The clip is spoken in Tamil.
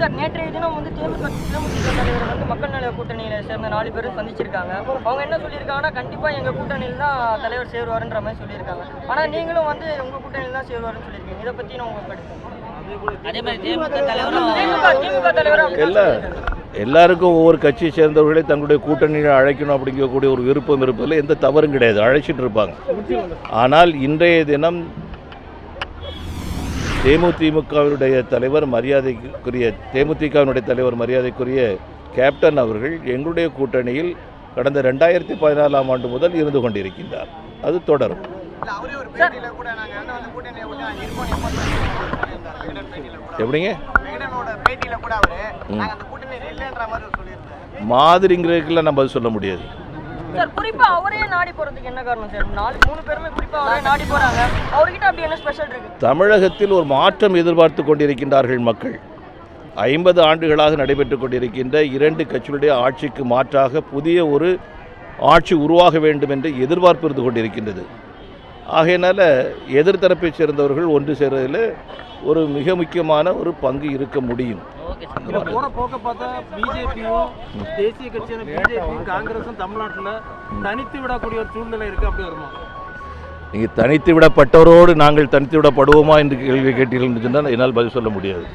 சார் நேற்றைய தினம் வந்து தேமுதிக தலைவர் வந்து மக்கள் நல கூட்டணியில சேர்ந்த 4 பேரும் சந்திச்சிருக்காங்க. அவங்க என்ன சொல்லியிருக்காங்கன்னா, கண்டிப்பா எங்க கூட்டணியில் தான் தலைவர் சேருவாருன்ற மாதிரி சொல்லியிருக்காங்க. ஆனா நீங்களும் வந்து உங்க கூட்டணியில் தான் சேருவாருன்னு சொல்லியிருக்கீங்க. இதை பத்தி நான் உங்க கருத்து. அதே மாதிரி திமுக தலைவரும் எல்லாருக்கும் ஒவ்வொரு கட்சியை சேர்ந்தவர்களே தங்களுடைய கூட்டணியை அழைக்கணும் அப்படிங்கக்கூடிய ஒரு விருப்பம் இருப்பதில் எந்த தவறும் கிடையாது, அழைச்சிட்டு இருப்பாங்க. ஆனால் இன்றைய தினம் தேமுதிகவினுடைய தலைவர் மரியாதைக்குரிய கேப்டன் அவர்கள் எங்களுடைய கூட்டணியில் கடந்த 2014ஆம் ஆண்டு முதல் இருந்து கொண்டிருக்கின்றார். அது தொடரும். எப்படிங்க மாதிரிங்கிறதுக்குலாம் நம்ம சொல்ல முடியாது. சார் குறிப்பா அவரே நாடி போறதுக்கு என்ன காரணம் சார்? 3 பேருமே குறிப்பா அவரே நாடி போறாங்க. அவர்கிட்ட அப்படி என்ன ஸ்பெஷல் இருக்கு? தமிழகத்தில் ஒரு மாற்றம் எதிர்பார்த்து கொண்டிருக்கின்றார்கள் மக்கள். 50 ஆண்டுகளாக நடைபெற்றுக் கொண்டிருக்கின்ற 2 கட்சிகளுடைய ஆட்சிக்கு மாற்றாக புதிய ஒரு ஆட்சி உருவாக வேண்டும் என்று எதிர்பார்ப்பு இருந்து கொண்டிருக்கின்றது. ஆகையினால எதிர்த்தரப்பை சேர்ந்தவர்கள் ஒன்று சேர்வதில் ஒரு மிக முக்கியமான ஒரு பங்கு இருக்க முடியும். போற போக்க பார்த்தா பிஜேபியும் தேசிய கட்சியான பிஜேபியும் காங்கிரஸும் தமிழ்நாட்டில் தனித்து விடக்கூடிய ஒரு சூழ்நிலை இருக்கு. அப்படி வருமா? நீங்கள் தனித்து விடப்பட்டவரோடு நாங்கள் தனித்து விடப்படுவோமா என்று கேள்வி கேட்டீர்கள் என்று சொன்னால் என்னால் பதில் சொல்ல முடியாது.